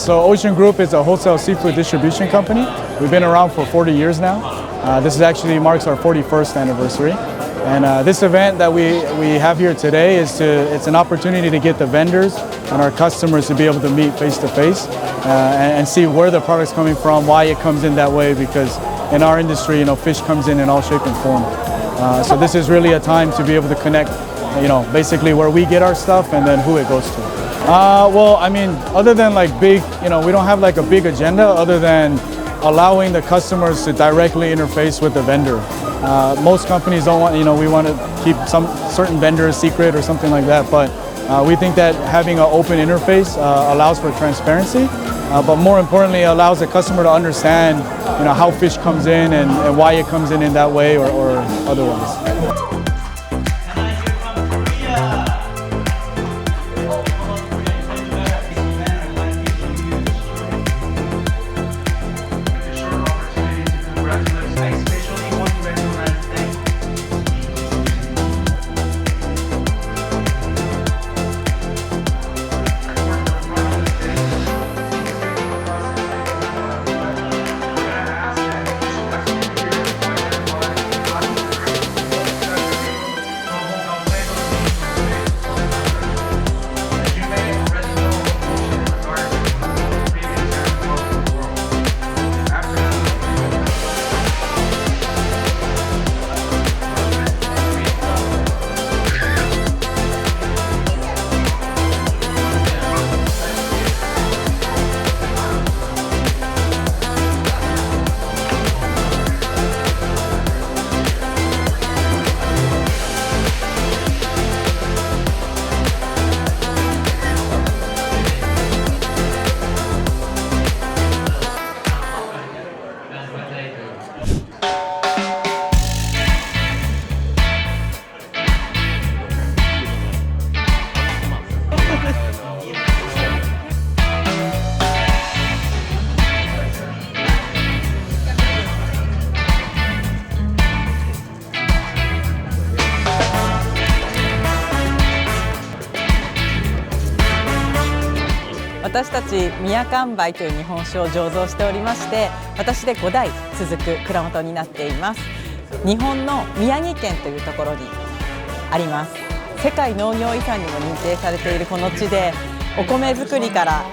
So Ocean Group is a wholesale seafood distribution company. We've been around for 40 years now. This actually marks our 41st anniversary. And this event that we have here today it's an opportunity to get the vendors and our customers to be able to meet face to face and see where the product's coming from, why it comes in that way, because in our industry, fish comes in all shape and form. So this is really a time to be able to connect, basically where we get our stuff and then who it goes to. Well, I mean, other than like big, we don't have like a big agenda other than allowing the customers to directly interface with the vendor. Most companies don't want, we want to keep some certain vendors secret or something like that, but we think that having an open interface allows for transparency, but more importantly, allows the customer to understand, how fish comes in and why it comes in that way or otherwise.私たち宮完売という日本酒を醸造しておりまして、私で5代続く蔵元になっています。日本の宮城県というところにあります。世界農業遺産にも認定されているこの地で、お米作りから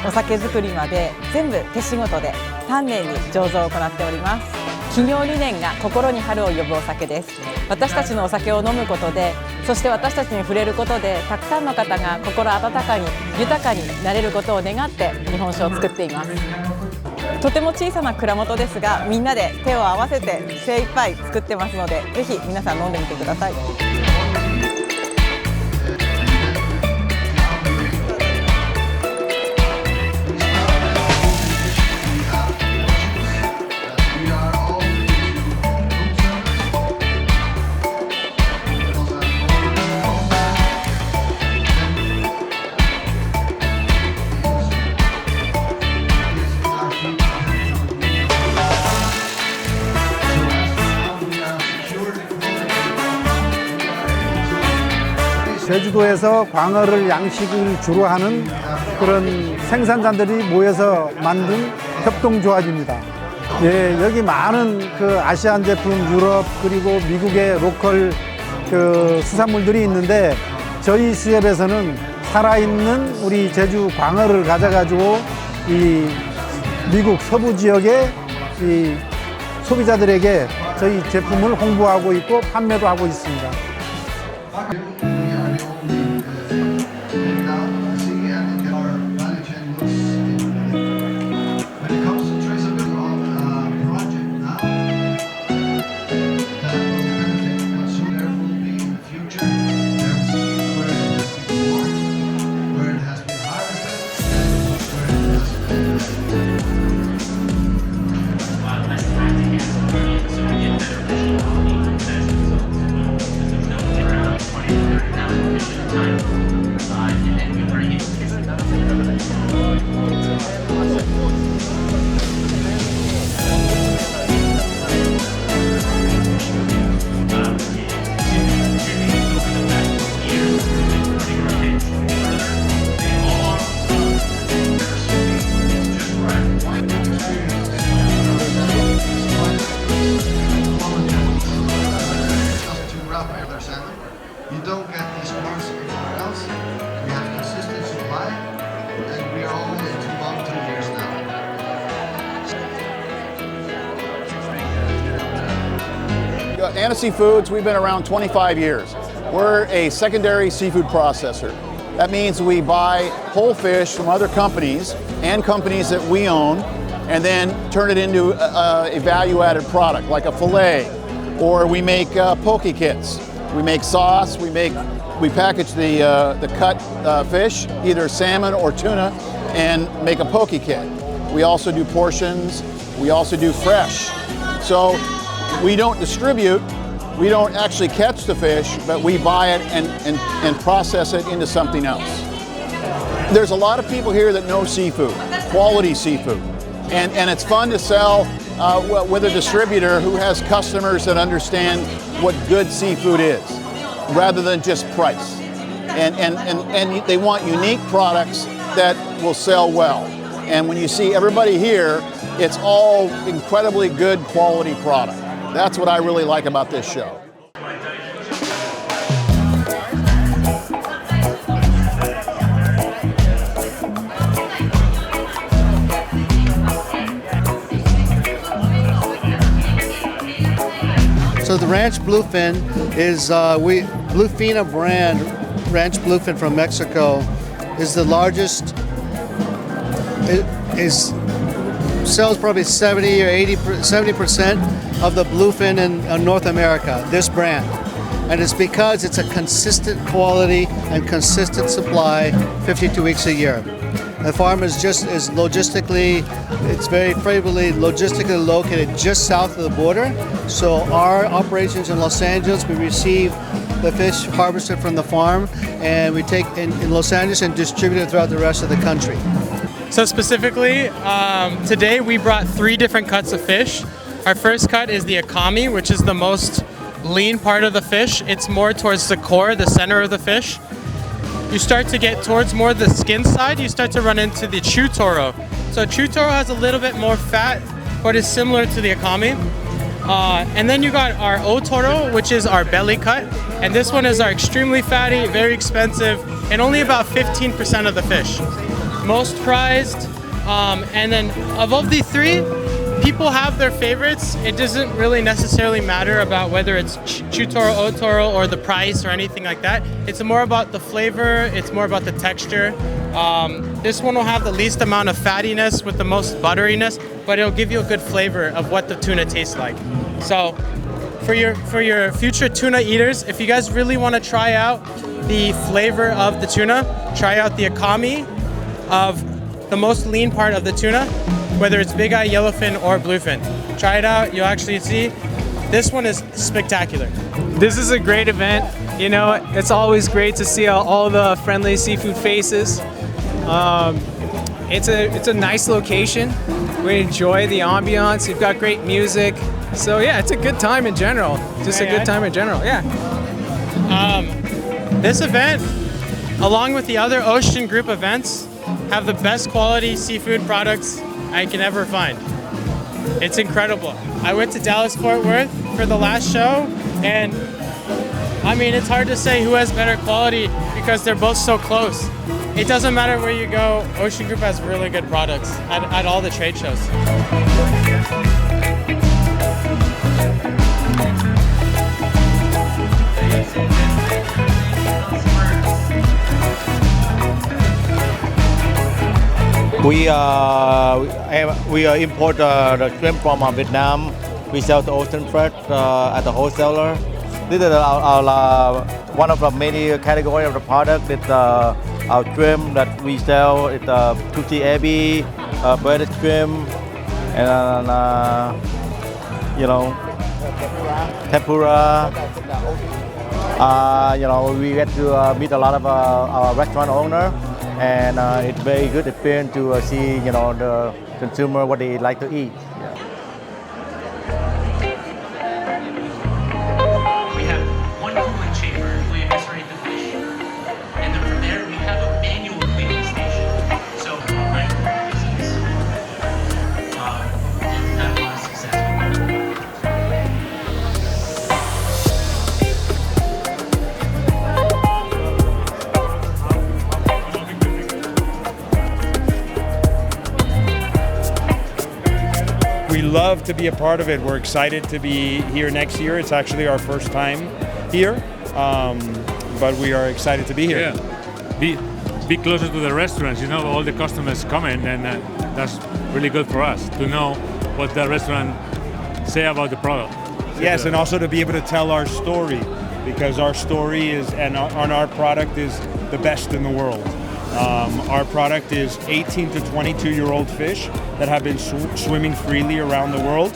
お酒作りまで全部手仕事で丹念に醸造を行っております。企業理念が心に春を呼ぶお酒です。私たちのお酒を飲むことで、そして私たちに触れることで、たくさんの方が心温かに豊かになれることを願って日本酒を作っています。とても小さな蔵元ですが、みんなで手を合わせて精一杯作ってますので、ぜひ皆さん飲んでみてください。제주도에서 광어를 양식을 주로 하는 그런 생산자들이 모여서 만든 협동조합입니다. 예, 여기 많은 그 아시안 제품, 유럽 그리고 미국의 로컬 그 수산물들이 있는데, 저희 수협에서는 살아있는 우리 제주 광어를 가져가지고 이 미국 서부 지역의 이 소비자들에게 저희 제품을 홍보하고 있고 판매도 하고 있습니다. where it has been harvested and where it has been You don't get these marks anywhere else. We have consistent supply, and we are only into 1-2 years now. Anna Seafoods, we've been around 25 years. We're a secondary seafood processor. That means we buy whole fish from other companies and companies that we own, and then turn it into a value-added product like a fillet, or we make poke kits. We make sauce. We package the cut fish, either salmon or tuna, and make a poke kit. We also do portions. We also do fresh. So we don't distribute. We don't actually catch the fish, but we buy it and process it into something else. There's a lot of people here that know seafood, quality seafood, and it's fun to sell with a distributor who has customers that understand what good seafood is, rather than just price. And they want unique products that will sell well. And when you see everybody here, it's all incredibly good quality product. That's what I really like about this show. So the Ranch Bluefin is Bluefina brand, Ranch Bluefin from Mexico, is the largest. It sells probably 70 or 70% of the bluefin in North America. This brand, and it's because it's a consistent quality and consistent supply, 52 weeks a year. The farm is logistically, it's very favorably logistically located just south of the border. So our operations in Los Angeles, we receive the fish harvested from the farm, and we take in Los Angeles and distribute it throughout the rest of the country. So specifically, today we brought 3 different cuts of fish. Our first cut is the akami, which is the most lean part of the fish. It's more towards the core, the center of the fish. You start to get towards more the skin side, you start to run into the chutoro. So chutoro has a little bit more fat, but is similar to the akami. And then you got our otoro, which is our belly cut. And this one is our extremely fatty, very expensive, and only about 15% of the fish. Most prized, and then of the 3, people have their favorites. It doesn't really necessarily matter about whether it's chutoro, otoro, or the price or anything like that. It's more about the flavor, it's more about the texture. This one will have the least amount of fattiness with the most butteriness, but it'll give you a good flavor of what the tuna tastes like. So for your future tuna eaters, if you guys really want to try out the flavor of the tuna, try out the akami of the most lean part of the tuna, whether it's big eye, yellowfin, or bluefin. Try it out, you'll actually see. This one is spectacular. This is a great event. You know, it's always great to see all the friendly seafood faces. It's a nice location. We enjoy the ambiance. You've got great music. So yeah, it's a good time in general. Just a good time in general, yeah. This event, along with the other Ocean Group events, have the best quality seafood products I can ever find. It's incredible. I went to Dallas Fort Worth for the last show, and I mean, it's hard to say who has better quality because they're both so close. It doesn't matter where you go, Ocean Group has really good products at all the trade shows. We import the shrimp from Vietnam. We sell to Ocean Fresh as a wholesaler. This is our one of the many categories of the product. It's our shrimp that we sell. It's sushi ebi, breaded shrimp, and tempura. We get to meet a lot of our restaurant owner, and it's very good experience to see the consumer what they like to eat. We have one cooling chamber where you eviscerate the fish, and then from there we have a manual cleaning station. So we've had a lot of success with that. We love to be a part of it. We're excited to be here next year. It's actually our first time here, but we are excited to be here. Yeah. Be closer to the restaurants. All the customers coming, and that's really good for us to know what the restaurant say about the product. Yes, and also to be able to tell our story, because our story is and our product is the best in the world. Our product is 18 to 22-year-old fish that have been swimming freely around the world.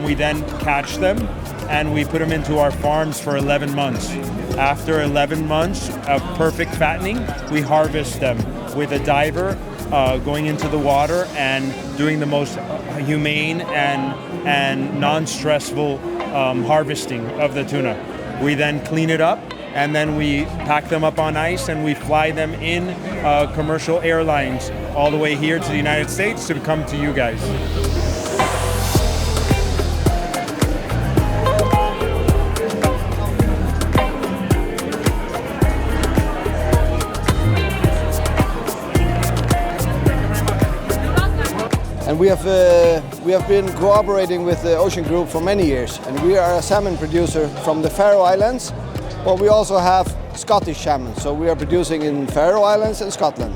We then catch them and we put them into our farms for 11 months. After 11 months of perfect fattening, we harvest them with a diver going into the water and doing the most humane and non-stressful harvesting of the tuna. We then clean it up, and then we pack them up on ice and we fly them in commercial airlines all the way here to the United States to come to you guys. And we have been cooperating with the Ocean Group for many years, and we are a salmon producer from the Faroe Islands, but we also have Scottish salmon, so we are producing in Faroe Islands and Scotland.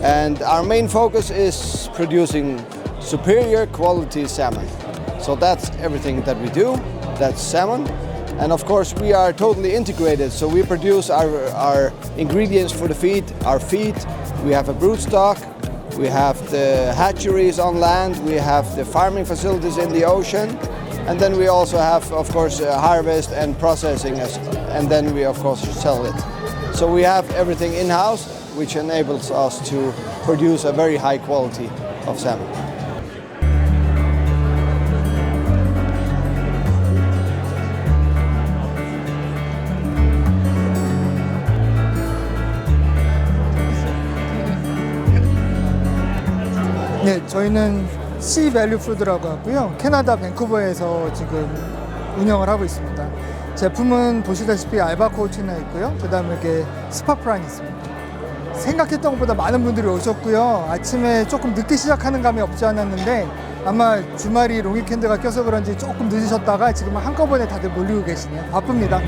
And our main focus is producing superior quality salmon. So that's everything that we do, that's salmon. And of course we are totally integrated, so we produce our ingredients for the feed, our feed, we have a brood stock, we have the hatcheries on land, we have the farming facilities in the ocean, and then we also have, of course, harvest and processing, and then we, of course, sell it. So we have everything in-house, which enables us to produce a very high quality of salmon. 네, 저희는 Sea Value Food라고 하고요. 캐나다 밴쿠버에서 지금 운영을 하고 있습니다. 제품은 보시다시피 알바코어 튜나 있고요. 그 다음에 이렇게 스파프란이 있습니다. 생각했던 것보다 많은 분들이 오셨고요. 아침에 조금 늦게 시작하는 감이 없지 않았는데 아마 주말이 롱위켄드가 껴서 그런지 조금 늦으셨다가 지금 한꺼번에 다들 몰리고 계시네요. 바쁩니다.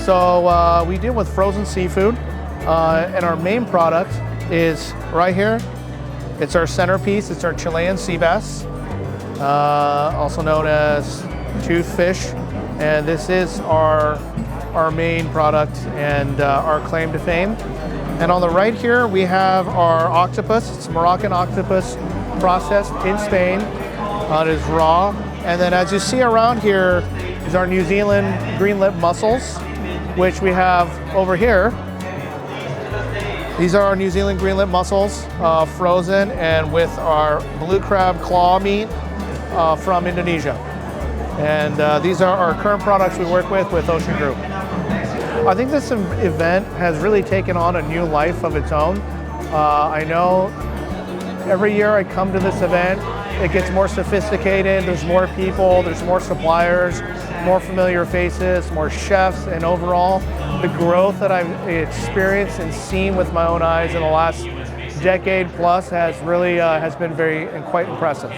So we deal with frozen seafood, and our main product is right here. It's our centerpiece. It's our Chilean sea bass, also known as toothfish, and this is our main product and our claim to fame. And on the right here we have our octopus. It's Moroccan octopus processed in Spain. It is raw, and then as you see around here is our New Zealand green lip mussels, which we have over here. These are our New Zealand green lip mussels, frozen and with our blue crab claw meat from Indonesia. And these are our current products we work with Ocean Group. I think this event has really taken on a new life of its own. I know every year I come to this event, it gets more sophisticated, there's more people, there's more suppliers, more familiar faces, more chefs, and overall the growth that I've experienced and seen with my own eyes in the last decade plus has really has been very and quite impressive.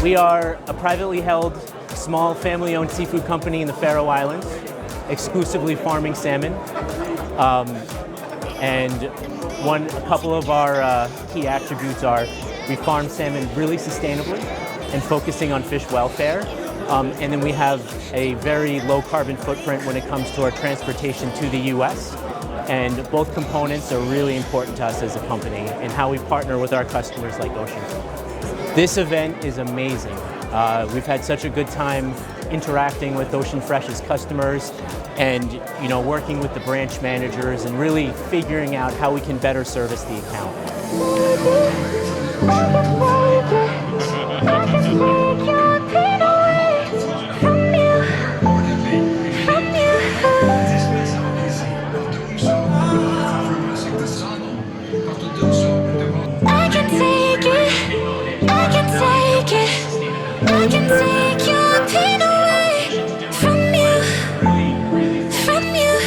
We are a privately held, small family-owned seafood company in the Faroe Islands, exclusively farming salmon. And a couple of our key attributes are we farm salmon really sustainably and focusing on fish welfare. And then we have a very low carbon footprint when it comes to our transportation to the US. And both components are really important to us as a company and how we partner with our customers like Ocean Group. This event is amazing. We've had such a good time interacting with Ocean Fresh's customers and working with the branch managers and really figuring out how we can better service the account. I can take your pain away from you, from you.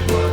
This